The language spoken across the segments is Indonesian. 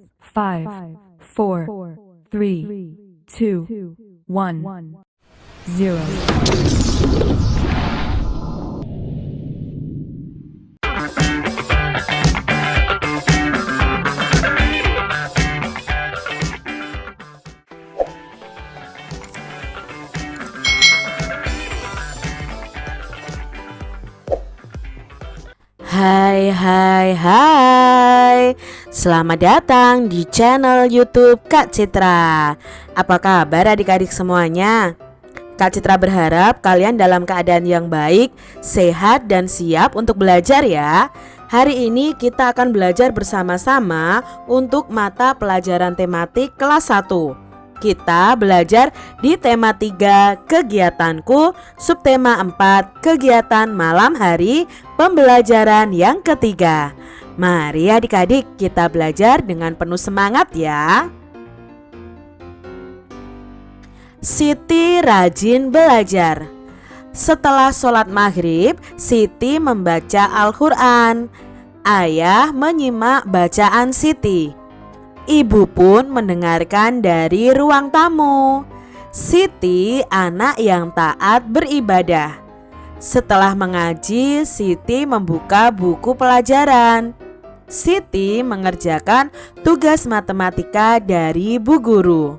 5, 4, 3, 2, 1, 0. Hai. Selamat datang di channel YouTube Kak Citra. Apa kabar adik-adik semuanya? Kak Citra berharap kalian dalam keadaan yang baik, sehat dan siap untuk belajar ya. Hari ini kita akan belajar bersama-sama untuk mata pelajaran tematik kelas 1. Kita belajar di tema 3 kegiatanku, subtema 4 kegiatan malam hari, pembelajaran yang ketiga. Mari adik-adik kita belajar dengan penuh semangat ya. Siti rajin belajar. Setelah sholat maghrib, Siti membaca Al-Quran. Ayah menyimak bacaan Siti. Ibu pun mendengarkan dari ruang tamu. Siti anak yang taat beribadah. Setelah mengaji, Siti membuka buku pelajaran. Siti mengerjakan tugas matematika dari Bu Guru.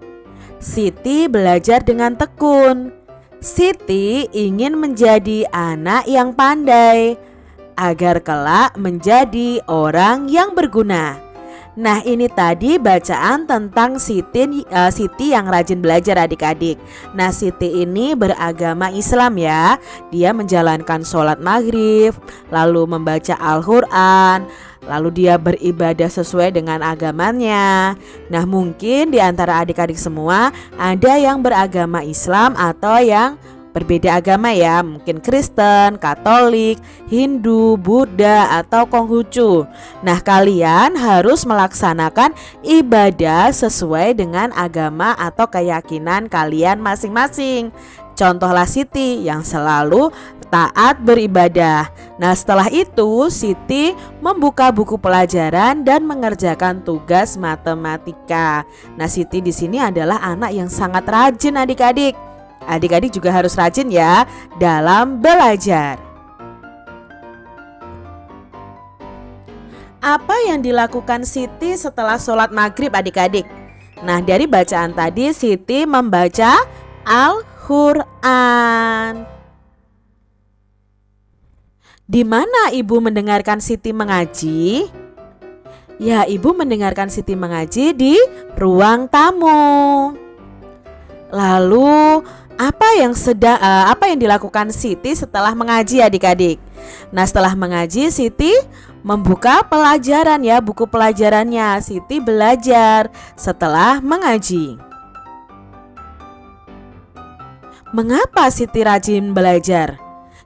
Siti belajar dengan tekun. Siti ingin menjadi anak yang pandai agar kelak menjadi orang yang berguna. Nah, ini tadi bacaan tentang Siti yang rajin belajar adik-adik. Nah, Siti ini beragama Islam ya. Dia menjalankan sholat maghrib, lalu membaca Al-Quran, lalu dia beribadah sesuai dengan agamanya. Nah, mungkin di antara adik-adik semua ada yang beragama Islam atau yang berbeda agama ya, mungkin Kristen, Katolik, Hindu, Buddha, atau Konghucu. Nah, kalian harus melaksanakan ibadah sesuai dengan agama atau keyakinan kalian masing-masing. Contohlah Siti yang selalu taat beribadah. Nah, setelah itu Siti membuka buku pelajaran dan mengerjakan tugas matematika. Nah, Siti di sini adalah anak yang sangat rajin adik-adik. Adik-adik juga harus rajin ya dalam belajar. Apa yang dilakukan Siti setelah sholat maghrib adik-adik? Nah, dari bacaan tadi Siti membaca Al-Quran. Di mana ibu mendengarkan Siti mengaji? Ya, ibu mendengarkan Siti mengaji di ruang tamu. Lalu apa yang dilakukan Siti setelah mengaji adik-adik? Nah, setelah mengaji Siti membuka pelajaran ya, buku pelajarannya. Siti belajar setelah mengaji. Mengapa Siti rajin belajar?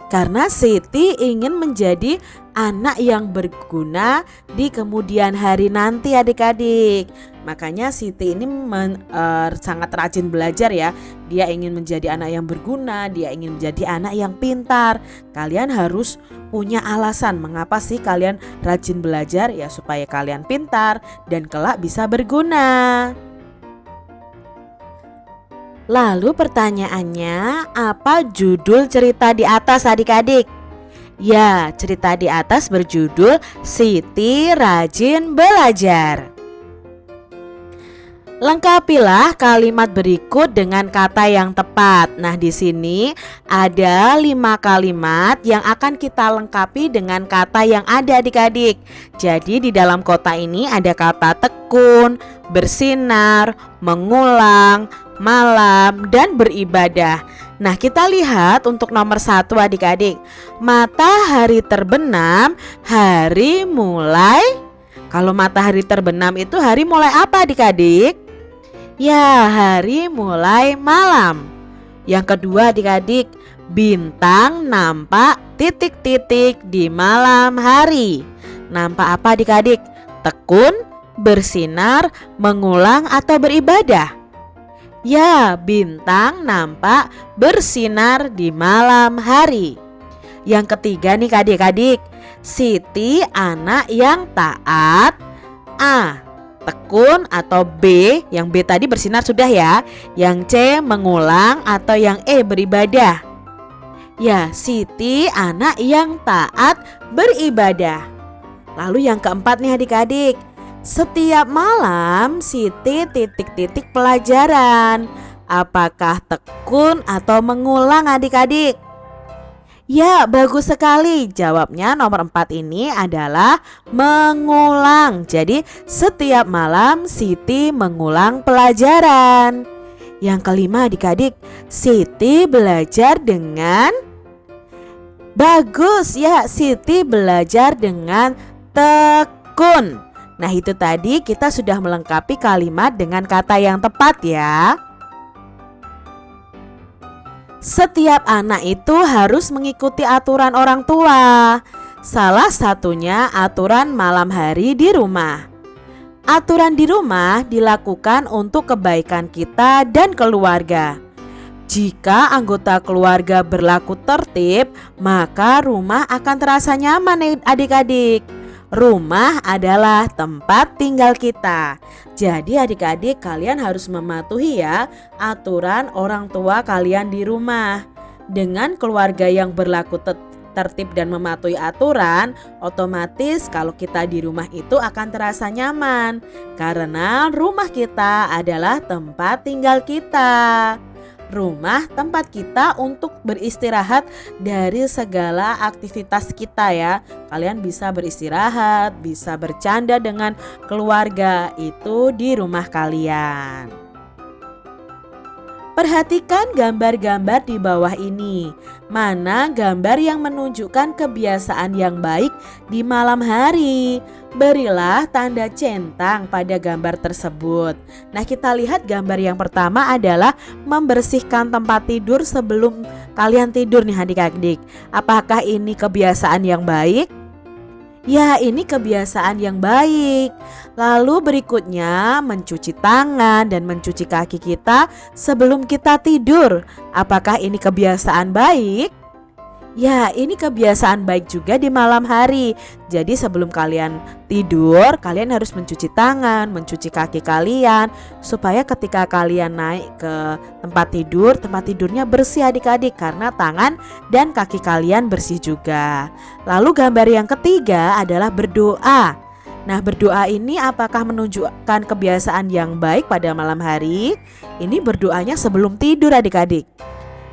Karena Siti ingin menjadi anak yang berguna di kemudian hari nanti adik-adik. Makanya Siti ini sangat rajin belajar ya. Dia ingin menjadi anak yang berguna, dia ingin menjadi anak yang pintar. Kalian harus punya alasan mengapa sih kalian rajin belajar, ya supaya kalian pintar dan kelak bisa berguna. Lalu pertanyaannya, apa judul cerita di atas adik-adik? Ya, cerita di atas berjudul Siti Rajin Belajar. Lengkapilah kalimat berikut dengan kata yang tepat. Nah, di sini ada 5 kalimat yang akan kita lengkapi dengan kata yang ada adik-adik. Jadi di dalam kota ini ada kata tekun, bersinar, mengulang, malam, dan beribadah. Nah, kita lihat untuk nomor 1 adik-adik. Matahari terbenam, hari mulai. Kalau matahari terbenam itu hari mulai apa adik-adik? Ya, hari mulai malam. Yang kedua adik-adik, bintang nampak titik-titik di malam hari. Nampak apa adik-adik? Tekun, bersinar, mengulang, atau beribadah? Ya, bintang nampak bersinar di malam hari. Yang ketiga nih adik-adik, Siti anak yang taat. A. tekun atau B? Yang B tadi bersinar sudah ya. Yang C mengulang atau yang E beribadah? Ya, Siti anak yang taat beribadah. Lalu yang keempat nih adik-adik, setiap malam Siti titik-titik pelajaran. Apakah tekun atau mengulang adik-adik? Ya, bagus sekali. Jawabnya nomor 4 ini adalah mengulang. Jadi setiap malam Siti mengulang pelajaran. Yang kelima adik-adik, Siti belajar dengan bagus. Ya, Siti belajar dengan tekun. Nah, itu tadi kita sudah melengkapi kalimat dengan kata yang tepat ya. Setiap anak itu harus mengikuti aturan orang tua. Salah satunya aturan malam hari di rumah. Aturan di rumah dilakukan untuk kebaikan kita dan keluarga. Jika anggota keluarga berlaku tertib, maka rumah akan terasa nyaman adik-adik. Rumah adalah tempat tinggal kita. Jadi adik-adik kalian harus mematuhi ya aturan orang tua kalian di rumah. Dengan keluarga yang berlaku tertib dan mematuhi aturan, otomatis kalau kita di rumah itu akan terasa nyaman. Karena rumah kita adalah tempat tinggal kita. Rumah tempat kita untuk beristirahat dari segala aktivitas kita ya. Kalian bisa beristirahat, bisa bercanda dengan keluarga itu di rumah kalian. Perhatikan gambar-gambar di bawah ini. Mana gambar yang menunjukkan kebiasaan yang baik di malam hari? Berilah tanda centang pada gambar tersebut. Nah, kita lihat gambar yang pertama adalah membersihkan tempat tidur sebelum kalian tidur nih adik-adik. Apakah ini kebiasaan yang baik? Ya, ini kebiasaan yang baik. Lalu berikutnya mencuci tangan dan mencuci kaki kita sebelum kita tidur. Apakah ini kebiasaan baik? Ya, ini kebiasaan baik juga di malam hari. Jadi sebelum kalian tidur, kalian harus mencuci tangan, mencuci kaki kalian, supaya ketika kalian naik ke tempat tidurnya bersih adik-adik, karena tangan dan kaki kalian bersih juga. Lalu gambar yang ketiga adalah berdoa. Nah, berdoa ini apakah menunjukkan kebiasaan yang baik pada malam hari? Ini berdoanya sebelum tidur adik-adik.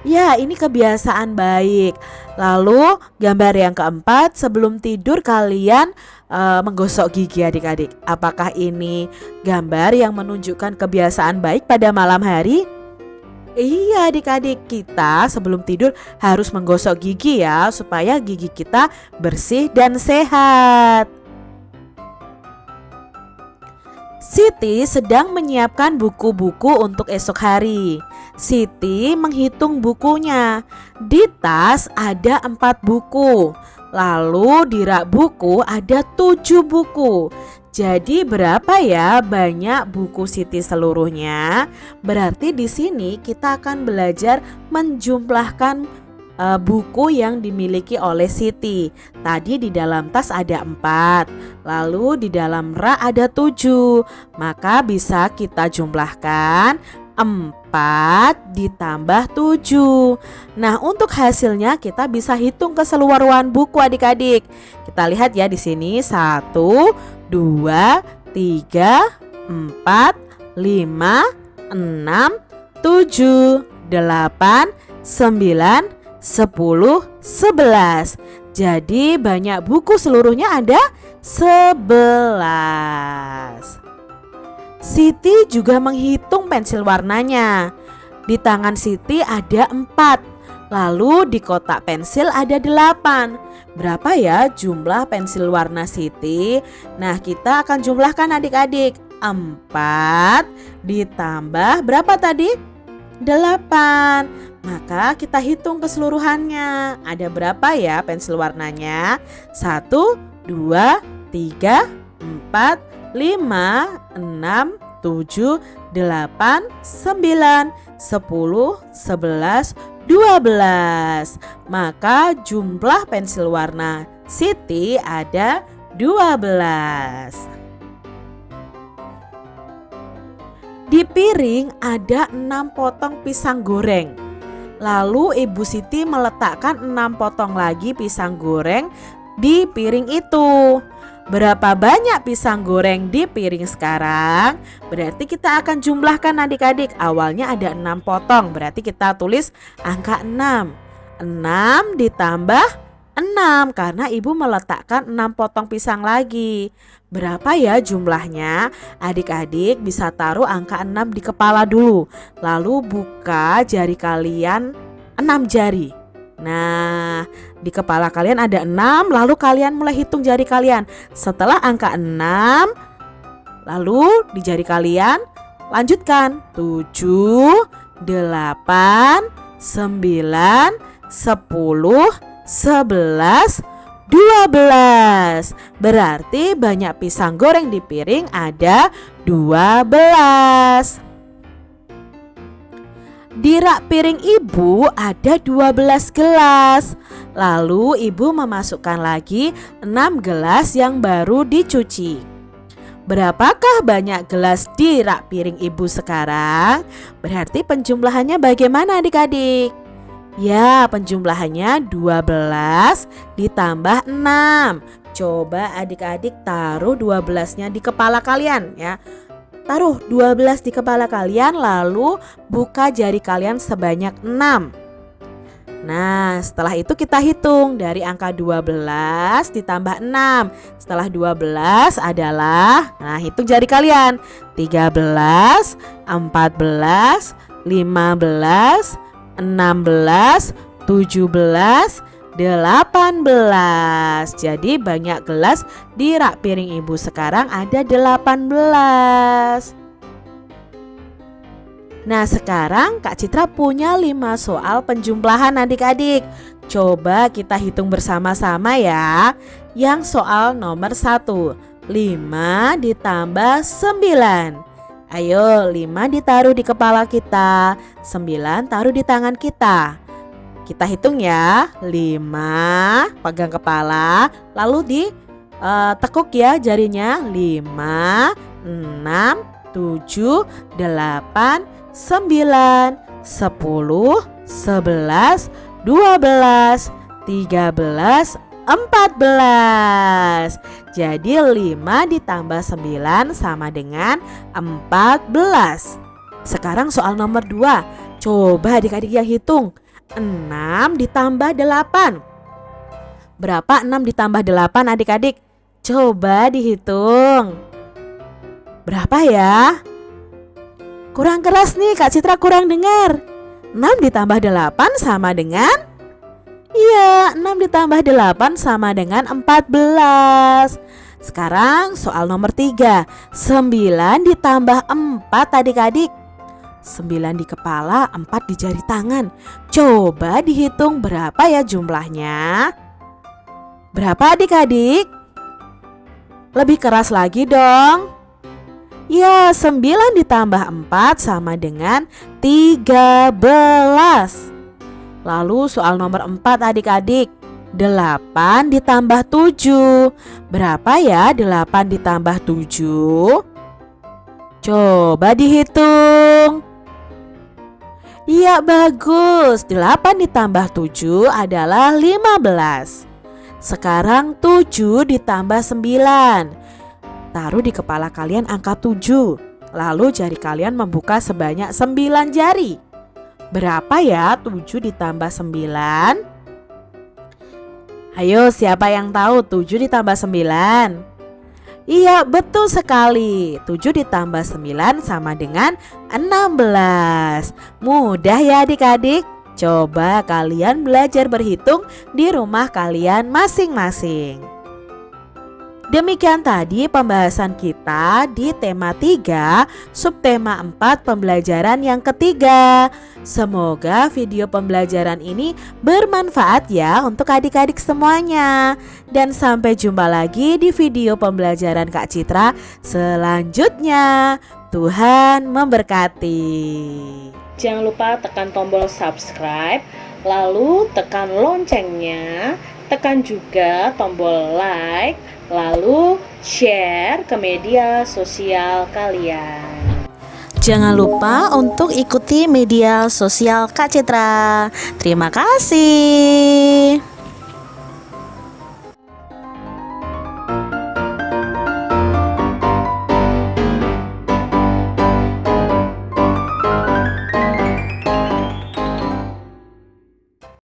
Ya, ini kebiasaan baik. Lalu gambar yang keempat, sebelum tidur kalian menggosok gigi adik-adik. Apakah ini gambar yang menunjukkan kebiasaan baik pada malam hari? Iya adik-adik, kita sebelum tidur harus menggosok gigi ya, supaya gigi kita bersih dan sehat. Siti sedang menyiapkan buku-buku untuk esok hari. Siti menghitung bukunya. Di tas ada 4 buku. Lalu di rak buku ada 7 buku. Jadi berapa ya banyak buku Siti seluruhnya? Berarti di sini kita akan belajar menjumlahkan buku yang dimiliki oleh Siti. Tadi di dalam tas ada 4, lalu di dalam rak ada 7. Maka bisa kita jumlahkan 4 ditambah 7. Nah, untuk hasilnya kita bisa hitung keseluruhan buku adik-adik. Kita lihat ya di sini 1, 2, 3, 4, 5, 6, 7, 8, 9, 10, 11. Jadi banyak buku seluruhnya ada 11. Siti juga menghitung pensil warnanya. Di tangan Siti ada 4. Lalu di kotak pensil ada 8. Berapa ya jumlah pensil warna Siti? Nah, kita akan jumlahkan adik-adik. 4 ditambah berapa tadi? 8. Maka kita hitung keseluruhannya. Ada berapa ya pensil warnanya? 1, 2, 3, 4, 5, 6, 7, 8, 9, 10, 11, 12. Maka jumlah pensil warna Siti ada 12. Di piring ada 6 potong pisang goreng. Lalu Ibu Siti meletakkan 6 potong lagi pisang goreng di piring itu. Berapa banyak pisang goreng di piring sekarang? Berarti kita akan jumlahkan adik-adik. Awalnya ada 6 potong, berarti kita tulis angka 6. 6 ditambah 6 karena ibu meletakkan 6 potong pisang lagi. Berapa ya jumlahnya? Adik-adik bisa taruh angka 6 di kepala dulu. Lalu buka jari kalian 6 jari. Nah, di kepala kalian ada 6, lalu kalian mulai hitung jari kalian. Setelah angka 6, lalu di jari kalian lanjutkan 7, 8, 9, 10, 11, 12. Berarti banyak pisang goreng di piring ada 12. Di rak piring ibu ada 12 gelas. Lalu ibu memasukkan lagi 6 gelas yang baru dicuci. Berapakah banyak gelas di rak piring ibu sekarang? Berarti penjumlahannya bagaimana adik-adik? Ya, penjumlahannya 12 ditambah 6. Coba adik-adik taruh 12-nya di kepala kalian ya. Taruh 12 di kepala kalian, lalu buka jari kalian sebanyak 6. Nah, setelah itu kita hitung dari angka 12 ditambah 6. Setelah 12 adalah, nah hitung jari kalian, 13, 14, 15, 16, 17, 18. Jadi banyak gelas di rak piring ibu sekarang ada 18. Nah, sekarang Kak Citra punya 5 soal penjumlahan adik-adik. Coba kita hitung bersama-sama ya. Yang soal nomor 1, 5 ditambah 9. Ayo, 5 ditaruh di kepala kita, 9 taruh di tangan kita. Kita hitung ya, 5 pegang kepala, lalu ditekuk ya jarinya. 5, 6, 7, 8, 9, 10, 11, 12, 13, 14. Jadi 5 ditambah 9 sama dengan 14. Sekarang soal nomor 2. Coba adik-adik yang hitung. 6 ditambah 8. Berapa 6 ditambah 8 adik-adik? Coba dihitung. Berapa ya? Kurang keras nih, Kak Citra kurang dengar. 6 ditambah 8 sama dengan? Iya, 6 ditambah 8 sama dengan 14. Sekarang soal nomor 3. 9 ditambah 4 adik-adik. 9 di kepala, 4 di jari tangan. Coba dihitung berapa ya jumlahnya? Berapa adik-adik? Lebih keras lagi dong. Ya, 9 ditambah 4 sama dengan 13. Lalu soal nomor 4 adik-adik. 8 ditambah 7. Berapa ya 8 ditambah 7? Coba dihitung. Iya, bagus. 8 ditambah 7 adalah 15. Sekarang 7 ditambah 9. Taruh di kepala kalian angka 7. Lalu jari kalian membuka sebanyak 9 jari. Berapa ya 7 ditambah 9? Ayo, siapa yang tahu 7 ditambah 9? Iya, betul sekali. 7 ditambah 9 sama dengan 16. Mudah ya adik-adik? Coba kalian belajar berhitung di rumah kalian masing-masing. Demikian tadi pembahasan kita di tema 3, subtema 4 pembelajaran yang ketiga. Semoga video pembelajaran ini bermanfaat ya untuk adik-adik semuanya. Dan sampai jumpa lagi di video pembelajaran Kak Citra selanjutnya. Tuhan memberkati. Jangan lupa tekan tombol subscribe, lalu tekan loncengnya, tekan juga tombol like, lalu share ke media sosial kalian. Jangan lupa untuk ikuti media sosial Kak Citra. Terima kasih.